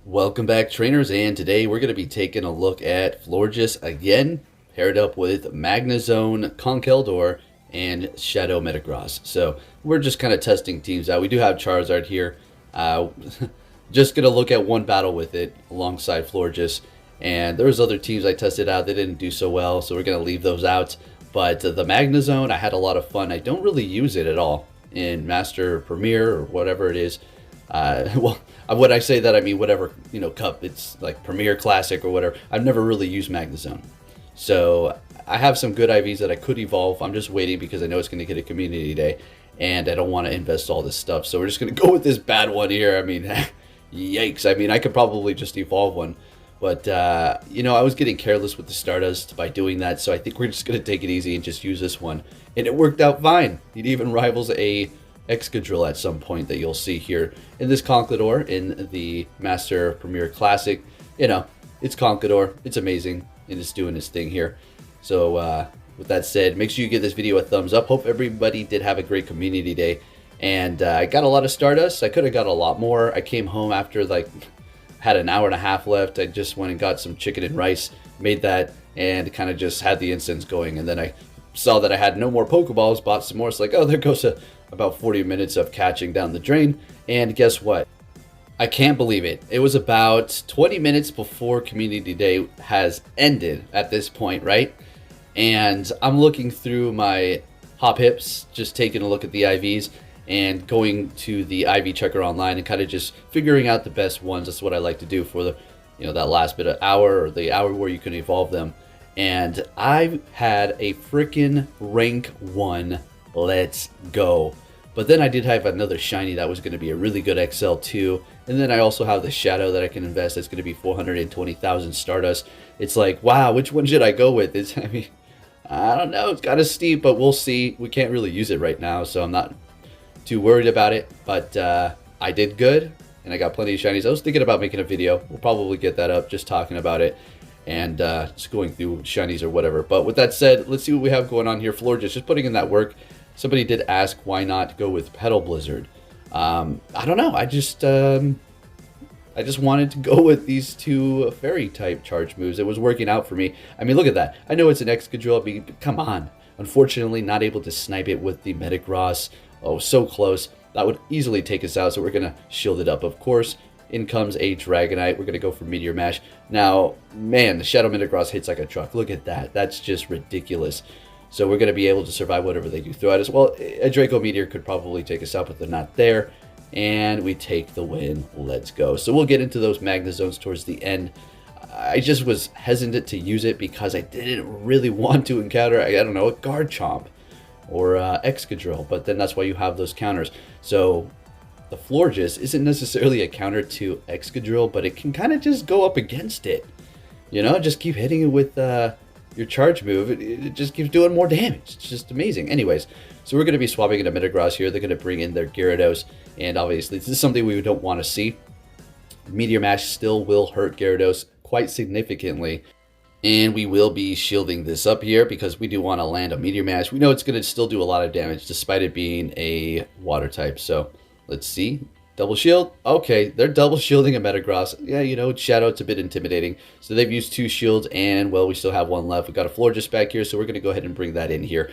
Welcome back, trainers, and today we're going to be taking a look at Florges again, paired up with Magnezone, Conkeldurr, and Shadow Metagross. So we're just kind of testing teams out. We do have Charizard here. Just going to look at one battle with it alongside Florges. And there's other teams I tested out. They didn't do so well, so we're going to leave those out. But the Magnezone, I had a lot of fun. I don't really use it at all in Master Premier or whatever it is. Well, when I say that, I mean whatever, cup. It's like Premier Classic or whatever. I've never really used Magnezone. So I have some good IVs that I could evolve. I'm just waiting because I know it's going to get a community day. And I don't want to invest all this stuff. So we're just going to go with this bad one here. I mean, yikes. I mean, I could probably just evolve one. But, I was getting careless with the Stardust by doing that. So I think we're just going to take it easy and just use this one. And it worked out fine. It even rivals a Excadrill at some point that you'll see here in this Conkeldurr in the Master Premier Classic. It's Conkeldurr. It's amazing, and it's doing its thing here. So with that said, make sure you give this video a thumbs up. Hope everybody did have a great community day. And I got a lot of Stardust. I could have got a lot more. I came home after had an hour and a half left. I just went and got some chicken and rice, made that, and kind of just had the incense going. And then I saw that I had no more Pokeballs, bought some more. It's like, oh, there goes about 40 minutes of catching down the drain. And guess what? I can't believe it. It was about 20 minutes before Community Day has ended at this point, right? And I'm looking through my Hop Hips, just taking a look at the IVs and going to the IV checker online and kind of just figuring out the best ones. That's what I like to do for the, that last bit of hour or the hour where you can evolve them. And I had a freaking rank 1. Let's go. But then I did have another shiny that was going to be a really good XL too. And then I also have the Shadow that I can invest. That's going to be 420,000 Stardust. It's like, wow, which one should I go with? I don't know. It's kind of steep, but we'll see. We can't really use it right now, so I'm not too worried about it. But I did good, and I got plenty of shinies. I was thinking about making a video. We'll probably get that up, just talking about it. And just going through shinies or whatever. But with that said, let's see what we have going on here. Florges just putting in that work. Somebody did ask why not go with Petal Blizzard. I don't know. I just wanted to go with these two fairy type charge moves. It was working out for me. I mean, look at that. I know it's an Excadrill. I mean, come on. Unfortunately, not able to snipe it with the Metagross. Oh, so close. That would easily take us out. So we're going to shield it up, of course. In comes a Dragonite. We're going to go for Meteor Mash. Now, man, the Shadow Metagross hits like a truck. Look at that. That's just ridiculous. So we're going to be able to survive whatever they do throw at us. Well, a Draco Meteor could probably take us out, but they're not there. And we take the win. Let's go. So we'll get into those Magnezones towards the end. I just was hesitant to use it because I didn't really want to encounter, I don't know, a Garchomp or Excadrill. But then that's why you have those counters. So the Florges isn't necessarily a counter to Excadrill, but it can kind of just go up against it. Just keep hitting it with your charge move. It just keeps doing more damage. It's just amazing. Anyways, so we're going to be swapping into Metagross here. They're going to bring in their Gyarados, and obviously this is something we don't want to see. Meteor Mash still will hurt Gyarados quite significantly, and we will be shielding this up here because we do want to land a Meteor Mash. We know it's going to still do a lot of damage despite it being a water type. So let's see. Double shield. Okay, they're double shielding a Metagross. Yeah, Shadow, it's a bit intimidating. So they've used 2 shields, and, well, we still have 1 left. We've got a Florges back here, so we're going to go ahead and bring that in here.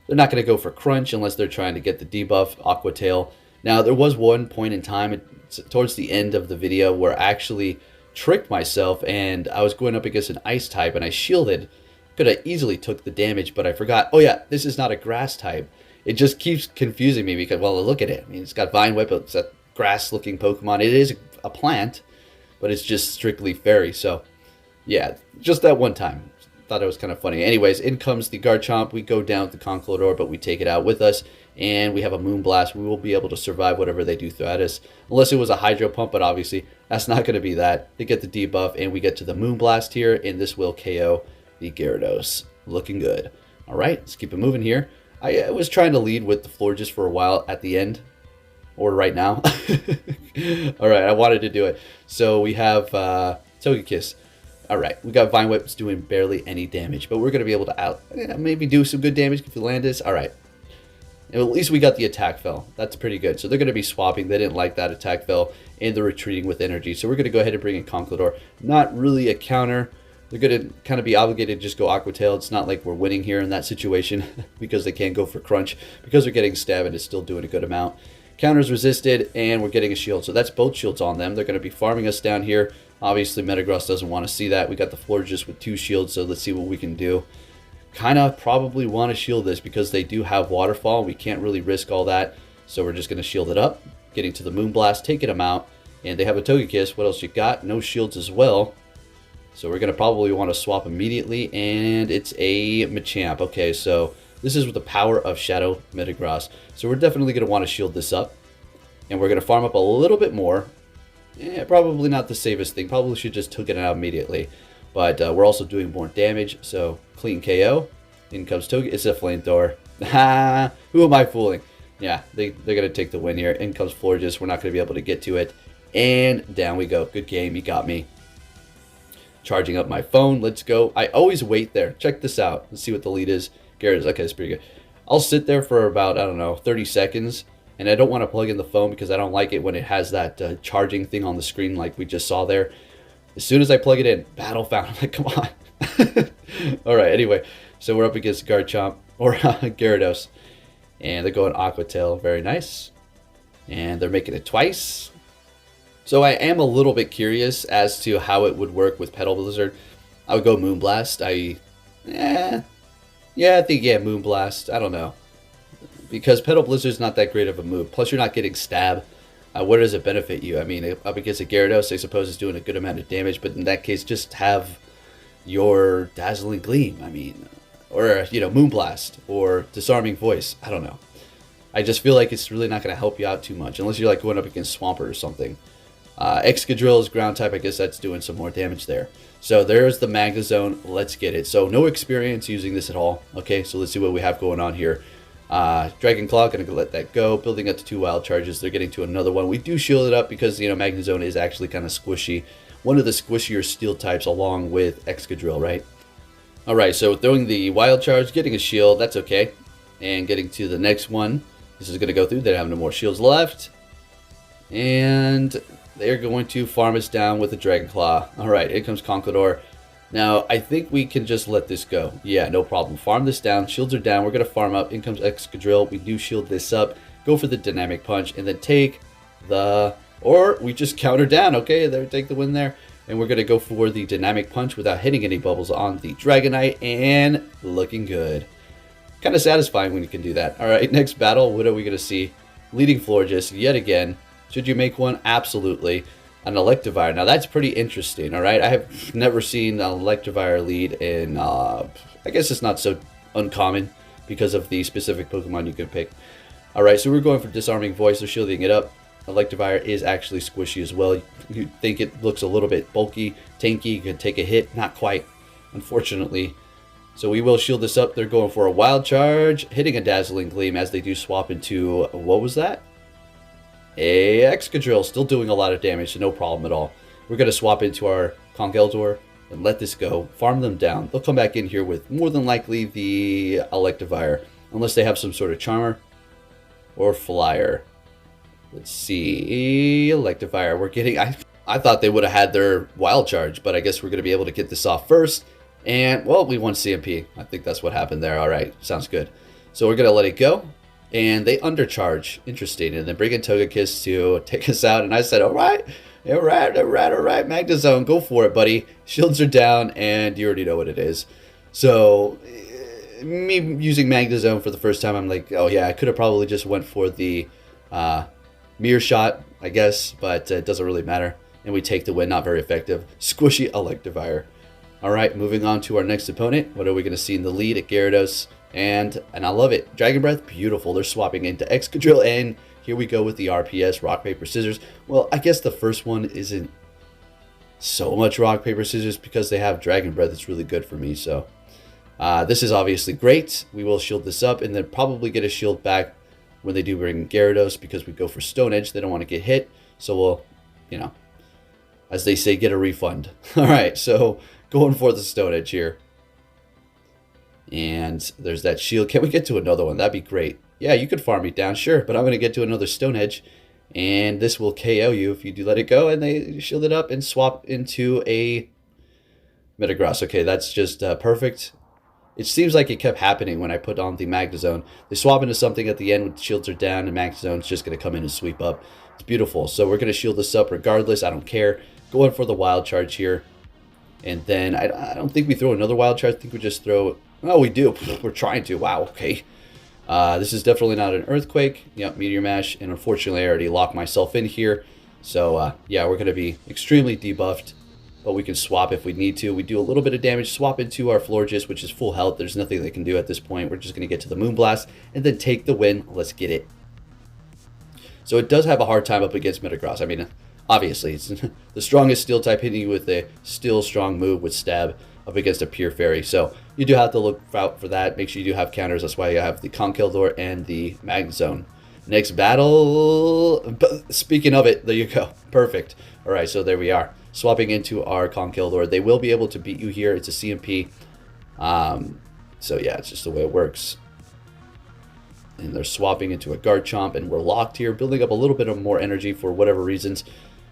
They're not going to go for Crunch unless they're trying to get the debuff, Aqua Tail. Now, there was one point in time towards the end of the video where I actually tricked myself, and I was going up against an Ice type, and I shielded. Could have easily took the damage, but I forgot. Oh, yeah, this is not a Grass type. It just keeps confusing me because, well, look at it. I mean, it's got Vine Whip. It's a grass-looking Pokemon. It is a plant, but it's just strictly fairy. So, yeah, just that one time. Thought it was kind of funny. Anyways, in comes the Garchomp. We go down with the Conkeldurr, but we take it out with us, and we have a Moonblast. We will be able to survive whatever they do throw at us, unless it was a Hydro Pump, but obviously that's not going to be that. They get the debuff, and we get to the Moonblast here, and this will KO the Gyarados. Looking good. All right, let's keep it moving here. I was trying to lead with the Florges for a while at the end, or right now. All right, I wanted to do it. So we have Togekiss. All right, we got Vine Whips doing barely any damage, but we're going to be able to maybe do some good damage if we land this. All right, And at least we got the attack fell. That's pretty good. So they're going to be swapping. They didn't like that attack fell, and they're retreating with energy. So we're going to go ahead and bring in Conkeldurr. Not really a counter. They're going to kind of be obligated to just go Aqua Tail. It's not like we're winning here in that situation because they can't go for Crunch. Because they're getting Stab, and it's still doing a good amount. Counters resisted, and we're getting a shield. So that's both shields on them. They're going to be farming us down here. Obviously, Metagross doesn't want to see that. We got the Florges with 2 shields, so let's see what we can do. Kind of probably want to shield this because they do have Waterfall. We can't really risk all that, so we're just going to shield it up. Getting to the Moonblast, taking them out. And they have a Togekiss. What else you got? No shields as well. So we're going to probably want to swap immediately, and it's a Machamp. Okay, so this is with the power of Shadow Metagross. So we're definitely going to want to shield this up. And we're going to farm up a little bit more. Probably not the safest thing. Probably should just took it out immediately. But we're also doing more damage, so clean KO. In comes Togekiss. It's a Flamethrower. Ha! Who am I fooling? Yeah, they're going to take the win here. In comes Florges. We're not going to be able to get to it. And down we go. Good game. You got me. Charging up my phone. Let's go. I always wait there. Check this out. Let's see what the lead is. Garrett is okay. That's pretty good. I'll sit there for about, I don't know, 30 seconds. And I don't want to plug in the phone because I don't like it when it has that charging thing on the screen like we just saw there. As soon as I plug it in, battle found. I'm like, come on. All right, anyway. So we're up against Garchomp, or Gyarados. And they're going Aqua Tail. Very nice. And they're making it twice. So I am a little bit curious as to how it would work with Petal Blizzard. I would go Moonblast. I think Moonblast. I don't know. Because Petal Blizzard's not that great of a move. Plus, you're not getting Stab. What does it benefit you? I mean, up against a Gyarados, I suppose it's doing a good amount of damage. But in that case, just have your Dazzling Gleam. I mean, or, Moonblast. Or Disarming Voice. I don't know. I just feel like it's really not going to help you out too much. Unless you're like going up against Swampert or something. Excadrill is ground type. I guess that's doing some more damage there. So there's the Magnezone. Let's get it. So no experience using this at all. Okay, so let's see what we have going on here. Dragon Claw, going to let that go. Building up to 2 wild charges. They're getting to another one. We do shield it up because, Magnezone is actually kind of squishy. One of the squishier steel types along with Excadrill, right? Alright, so throwing the wild charge, getting a shield. That's okay. And getting to the next one. This is going to go through. They have no more shields left. And they're going to farm us down with a Dragon Claw. Alright, here comes Conkeldurr. Now, I think we can just let this go. Yeah, no problem. Farm this down. Shields are down. We're going to farm up. In comes Excadrill. We do shield this up. Go for the Dynamic Punch. And then take the... Or we just counter down. Okay, there, take the win there. And we're going to go for the Dynamic Punch without hitting any bubbles on the Dragonite. And looking good. Kind of satisfying when you can do that. Alright, next battle. What are we going to see? Leading Florges yet again. Should you make one? Absolutely. An Electivire. Now, that's pretty interesting, all right? I have never seen an Electivire lead in... I guess it's not so uncommon because of the specific Pokemon you can pick. All right, so we're going for Disarming Voice. They're shielding it up. Electivire is actually squishy as well. You think it looks a little bit bulky, tanky. You can take a hit. Not quite, unfortunately. So we will shield this up. They're going for a Wild Charge, hitting a Dazzling Gleam as they do swap into... What was that? A Excadrill, still doing a lot of damage, so no problem at all. We're going to swap into our Conkeldurr and let this go. Farm them down. They'll come back in here with more than likely the Electivire, unless they have some sort of Charmer or Flyer. Let's see. Electivire. We're getting... I thought they would have had their Wild Charge, but I guess we're going to be able to get this off first. And, well, we won CMP. I think that's what happened there. All right. Sounds good. So we're going to let it go. And they undercharge. Interesting. And then bring in Togekiss to take us out. And I said, all right. Magnezone, go for it, buddy. Shields are down, and you already know what it is. So, me using Magnezone for the first time, I'm like, oh yeah, I could have probably just went for the mirror shot, I guess. But it doesn't really matter. And we take the win. Not very effective. Squishy Electivire. All right, moving on to our next opponent. What are we going to see in the lead at Gyarados? And I love it. Dragon Breath, beautiful. They're swapping into Excadrill, and here we go with the RPS, Rock, Paper, Scissors. Well, I guess the first one isn't so much Rock, Paper, Scissors because they have Dragon Breath. It's really good for me, so this is obviously great. We will shield this up and then probably get a shield back when they do bring Gyarados because we go for Stone Edge. They don't want to get hit, so we'll, as they say, get a refund. All right, so going for the Stone Edge here. And there's that shield. Can we get to another one? That'd be great. Yeah, you could farm me down, sure, but I'm going to get to another Stone Edge, and this will KO you if you do let it go, and they shield it up and swap into a Metagross. Okay, that's just perfect. It seems like it kept happening when I put on the Magnezone. They swap into something at the end when the shields are down, and Magnezone's just going to come in and sweep up. It's beautiful. So we're going to shield this up regardless. I don't care. Going for the wild charge here. And then I don't think we throw another wild charge. I think we just throw... Oh, we do. We're trying to. Wow, okay. This is definitely not an Earthquake. Yep, Meteor Mash. And unfortunately, I already locked myself in here. So, yeah, we're going to be extremely debuffed. But we can swap if we need to. We do a little bit of damage, swap into our Florges, which is full health. There's nothing they can do at this point. We're just going to get to the Moonblast and then take the win. Let's get it. So it does have a hard time up against Metagross. I mean, obviously, it's the strongest steel type, hitting you with a steel strong move with stab up against a pure fairy. So you do have to look out for that. Make sure you do have counters. That's why you have the Conkeldurr and the Magnezone. Next battle. Speaking of it, there you go. Perfect. All right, so there we are. Swapping into our Conkeldurr. They will be able to beat you here. It's a CMP. So yeah, it's just the way it works. And they're swapping into a Garchomp, and we're locked here, building up a little bit of more energy for whatever reasons.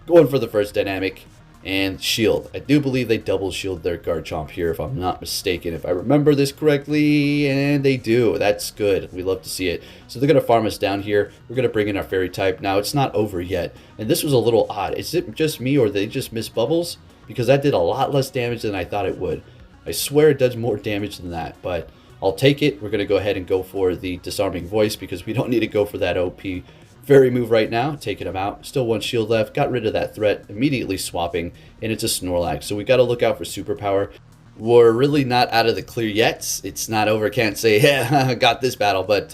Going for the first dynamic and shield. I do believe they double shield their Garchomp here, if I'm not mistaken, if I remember this correctly, and they do. That's good. We love to see it. So they're going to farm us down here. We're going to bring in our fairy type. Now, it's not over yet, and this was a little odd. Is it just me, or they just miss bubbles? Because that did a lot less damage than I thought it would. I swear it does more damage than that, but I'll take it. We're going to go ahead and go for the Disarming Voice because we don't need to go for that OP fairy move right now. Taking him out. Still one shield left. Got rid of that threat. Immediately swapping, and it's a Snorlax. So we got to look out for superpower. We're really not out of the clear yet. It's not over. Can't say, yeah, got this battle, but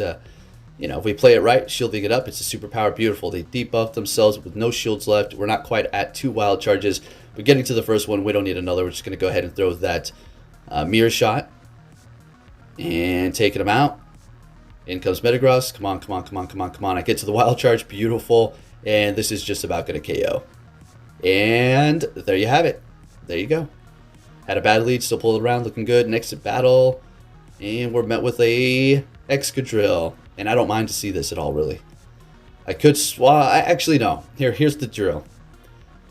you know, if we play it right, shielding it up, it's a superpower. Beautiful. They debuffed themselves with no shields left. We're not quite at 2 wild charges, but getting to the first one, we don't need another. We're just going to go ahead and throw that mirror shot and taking him out. In comes Metagross. Come on, come on, come on, come on, come on. I get to the wild charge. Beautiful. And this is just about going to KO. And there you have it. There you go. Had a bad lead, still pulled it around, looking good. Next to battle, and we're met with a Excadrill. And I don't mind to see this at all, really. I could swap. Actually, no. Here's the drill.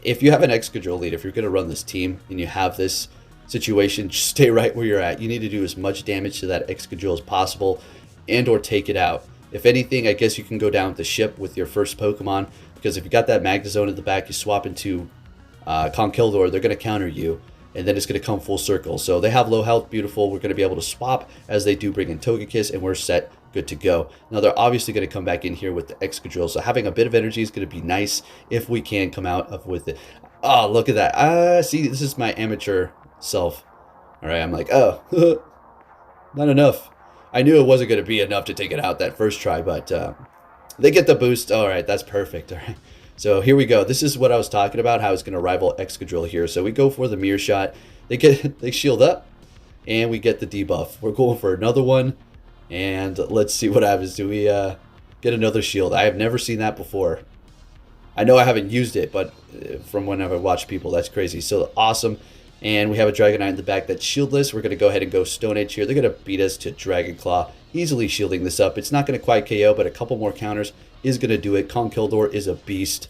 If you have an Excadrill lead, if you're going to run this team and you have this situation, just stay right where you're at. You need to do as much damage to that Excadrill as possible and or take it out. If anything, I guess you can go down with the ship with your first Pokemon, because if you got that Magnezone in the back, you swap into Conkeldurr, they're going to counter you, and then it's going to come full circle. So they have low health. Beautiful. We're going to be able to swap as they do bring in Togekiss, and we're set, good to go. Now they're obviously going to come back in here with the Excadrill, so having a bit of energy is going to be nice if we can come out with it. Oh, look at that. See, this is my amateur self. All right, I'm like, oh, not enough. I knew it wasn't going to be enough to take it out that first try, but they get the boost. All right, that's perfect. All right. So here we go. This is what I was talking about, how it's going to rival Excadrill here. So we go for the mirror shot. They shield up, and we get the debuff. We're going for another one, and let's see what happens. Do we get another shield? I have never seen that before. I know I haven't used it, but from when I've watched people, that's crazy. So awesome. And we have a Dragonite in the back that's shieldless. We're going to go ahead and go Stone Edge here. They're going to beat us to Dragon Claw, easily shielding this up. It's not going to quite KO, but a couple more counters is going to do it. Conkeldurr is a beast.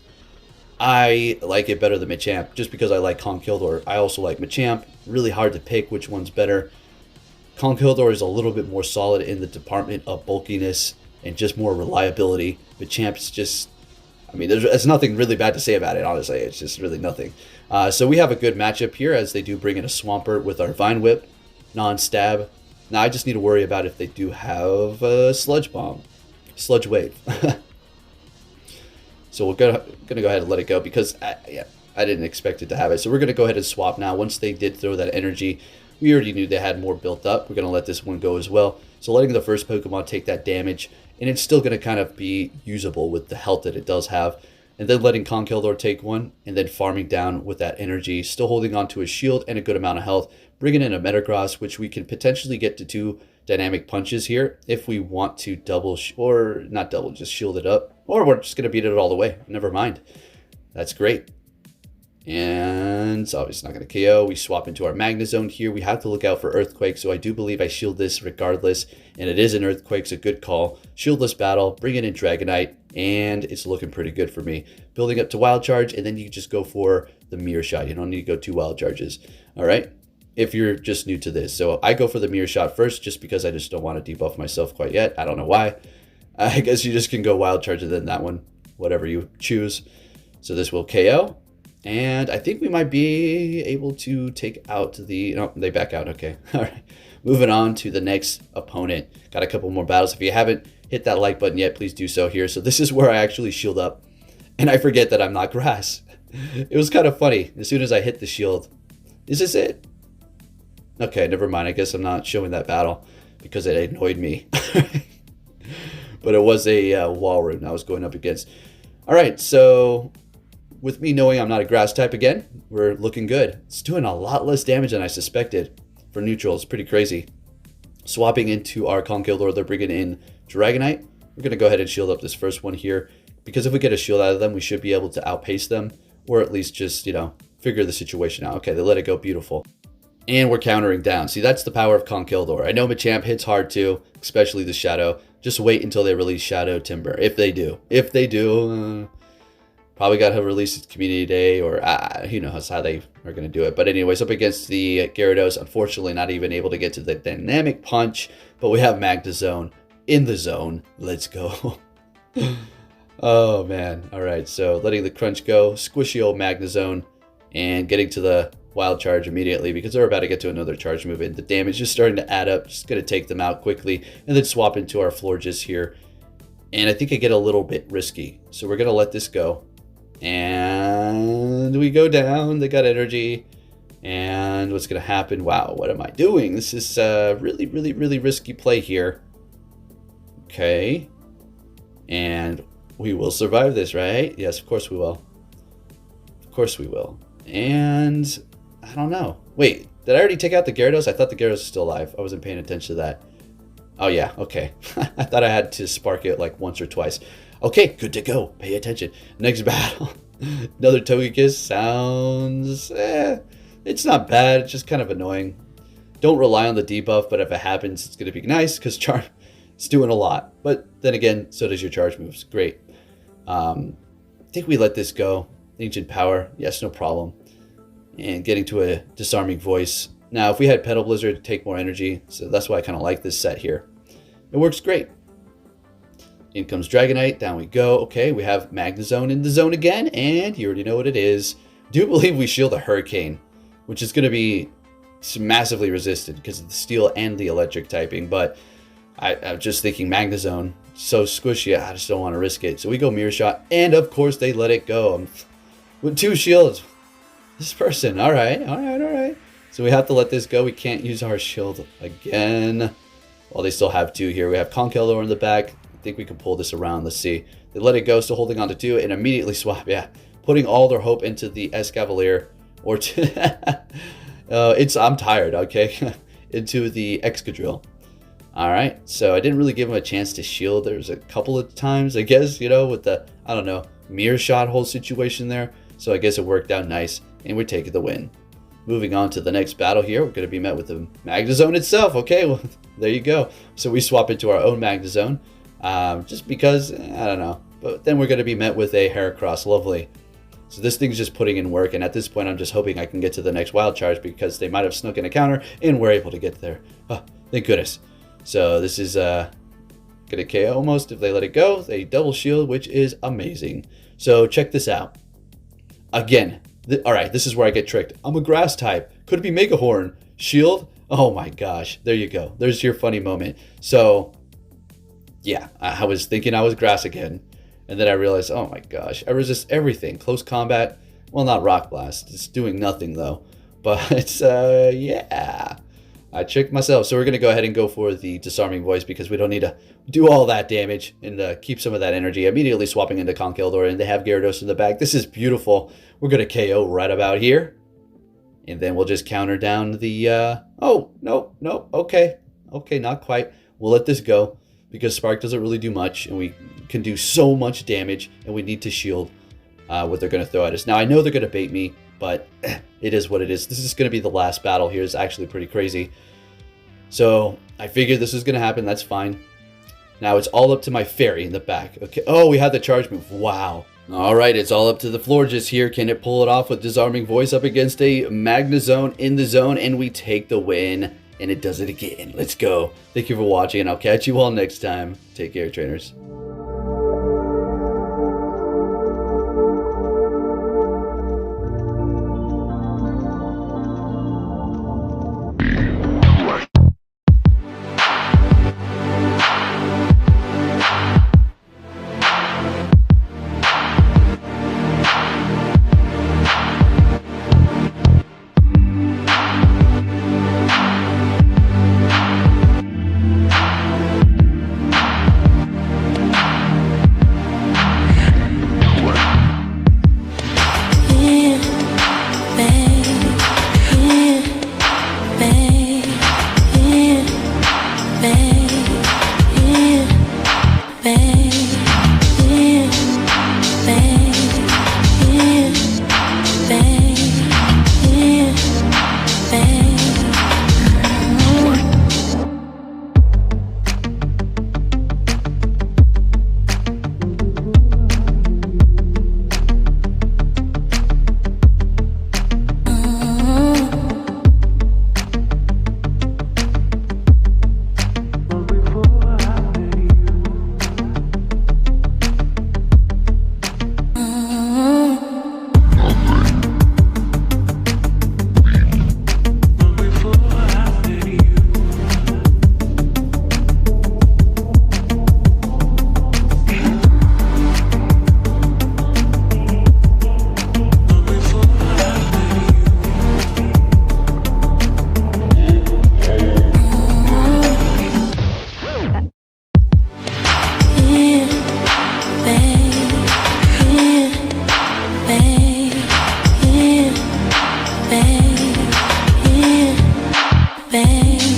I like it better than Machamp, just because I like Conkeldurr. I also like Machamp. Really hard to pick which one's better. Conkeldurr is a little bit more solid in the department of bulkiness and just more reliability. Machamp's just... I mean, there's nothing really bad to say about it, honestly. It's just really nothing. So we have a good matchup here as they do bring in a Swampert with our Vine Whip, non-stab. Now I just need to worry about if they do have a Sludge Bomb, Sludge Wave. So we're gonna go ahead and let it go because I didn't expect it to have it. So we're going to go ahead and swap now. Once they did throw that energy, we already knew they had more built up. We're going to let this one go as well. So letting the first Pokemon take that damage, and it's still going to kind of be usable with the health that it does have. And then letting Conkeldurr take one, and then farming down with that energy, still holding on to a shield and a good amount of health, bringing in a Metagross, which we can potentially get to 2 dynamic punches here if we want to double, or not double, just shield it up. Or we're just going to beat it all the way. Never mind. That's great. And And so obviously not going to KO. We swap into our Magnezone here. We have to look out for Earthquake, so I do believe I shield this regardless. And it is an Earthquake, so good call. Shieldless battle, bring in Dragonite, and it's looking pretty good for me. Building up to Wild Charge, and then you just go for the Mirror Shot. You don't need to go 2 Wild Charges. All right? If you're just new to this. So I go for the Mirror Shot first, just because I just don't want to debuff myself quite yet. I don't know why. I guess you just can go Wild Charge and then that one, whatever you choose. So this will KO. And I think we might be able to take out the... No, they back out. Okay. All right. Moving on to the next opponent. Got a couple more battles. If you haven't hit that like button yet, please do so here. So this is where I actually shield up. And I forget that I'm not grass. It was kind of funny. As soon as I hit the shield. Is this it? Okay, never mind. I guess I'm not showing that battle because it annoyed me. But it was a wall rune I was going up against. All right, so with me knowing I'm not a grass type again, we're looking good. It's doing a lot less damage than I suspected for neutral. It's pretty crazy. Swapping into our Conkeldurr, they're bringing in Dragonite. We're going to go ahead and shield up this first one here, because if we get a shield out of them, we should be able to outpace them, or at least just, figure the situation out. Okay, they let it go. Beautiful. And we're countering down. See, that's the power of Conkeldurr. I know Machamp hits hard too, especially the Shadow. Just wait until they release Shadow Timber. If they do. If they do, probably got to release it Community Day, or who knows how they are going to do it. But anyways, up against the Gyarados, unfortunately not even able to get to the Dynamic Punch. But we have Magnezone in the zone. Let's go. Oh, man. All right, so letting the Crunch go. Squishy old Magnezone. And getting to the Wild Charge immediately, because they're about to get to another charge move, and the damage is starting to add up. Just going to take them out quickly and then swap into our Florges here. And I think I get a little bit risky, so we're going to let this go. And we go down. They got energy. And what's going to happen? Wow, what am I doing? This is really, really, really risky play here. Okay. And we will survive this, right? Yes, of course we will. Of course we will. And I don't know. Wait, did I already take out the Gyarados? I thought the Gyarados was still alive. I wasn't paying attention to that. Oh, yeah. Okay. I thought I had to spark it like once or twice. Okay, good to go. Pay attention. Next battle. Another Togekiss. Sounds... it's not bad. It's just kind of annoying. Don't rely on the debuff, but if it happens, it's going to be nice because Charm is doing a lot. But then again, so does your charge moves. Great. I think we let this go. Ancient Power, yes, no problem. And getting to a Disarming Voice. Now, if we had Petal Blizzard, it'd take more energy, so that's why I kind of like this set here. It works great. In comes Dragonite, down we go. Okay, we have Magnezone in the zone again, and you already know what it is. Do believe we shield a Hurricane, which is going to be massively resisted because of the Steel and the Electric typing, but I'm just thinking Magnezone, so squishy, I just don't want to risk it. So we go Mirror Shot, and of course they let it go. With 2 shields. This person, all right. So we have to let this go. We can't use our shield again. Well, they still have 2 here. We have Conkeldurr in the back. I think we can pull this around. Let's see. They let it go, still holding on to 2, and immediately swap. Yeah, putting all their hope into the Excadrill, or I'm tired. Okay, into the Excadrill. All right, so I didn't really give him a chance to shield. There's a couple of times, I guess, with the, I don't know, Mirror Shot whole situation there. So I guess it worked out nice, and we're taking the win. Moving on to the next battle here, we're going to be met with the Magnezone itself. Okay, well, there you go. So we swap into our own Magnezone, just because, I don't know. But then we're going to be met with a Heracross. Lovely. So this thing's just putting in work, and at this point, I'm just hoping I can get to the next Wild Charge, because they might have snuck in a counter, and we're able to get there. Oh, thank goodness. So this is going to KO almost if they let it go. They double shield, which is amazing. So check this out. Again, all right, this is where I get tricked. I'm a grass type. Could it be Mega Horn? Shield? Oh my gosh. There you go. There's your funny moment. So, yeah, I was thinking I was grass again. And then I realized, oh my gosh, I resist everything. Close combat. Well, not Rock Blast. It's doing nothing, though. But it's, yeah. I tricked myself. So we're going to go ahead and go for the Disarming Voice, because we don't need to do all that damage and keep some of that energy. Immediately swapping into Conkeldurr, and they have Gyarados in the back. This is beautiful. We're going to KO right about here. And then we'll just counter down the... oh, no. Okay, not quite. We'll let this go, because Spark doesn't really do much, and we can do so much damage, and we need to shield what they're going to throw at us. Now, I know they're going to bait me, but it is what it is. This is going to be the last battle here. It's actually pretty crazy. So I figured this was going to happen. That's fine. Now it's all up to my fairy in the back. Okay. Oh, we had the charge move. Wow. All right, it's all up to the Florges here. Can it pull it off with Disarming Voice up against a Magnezone in the zone? And we take the win. And it does it again. Let's go. Thank you for watching, and I'll catch you all next time. Take care, trainers. Babe.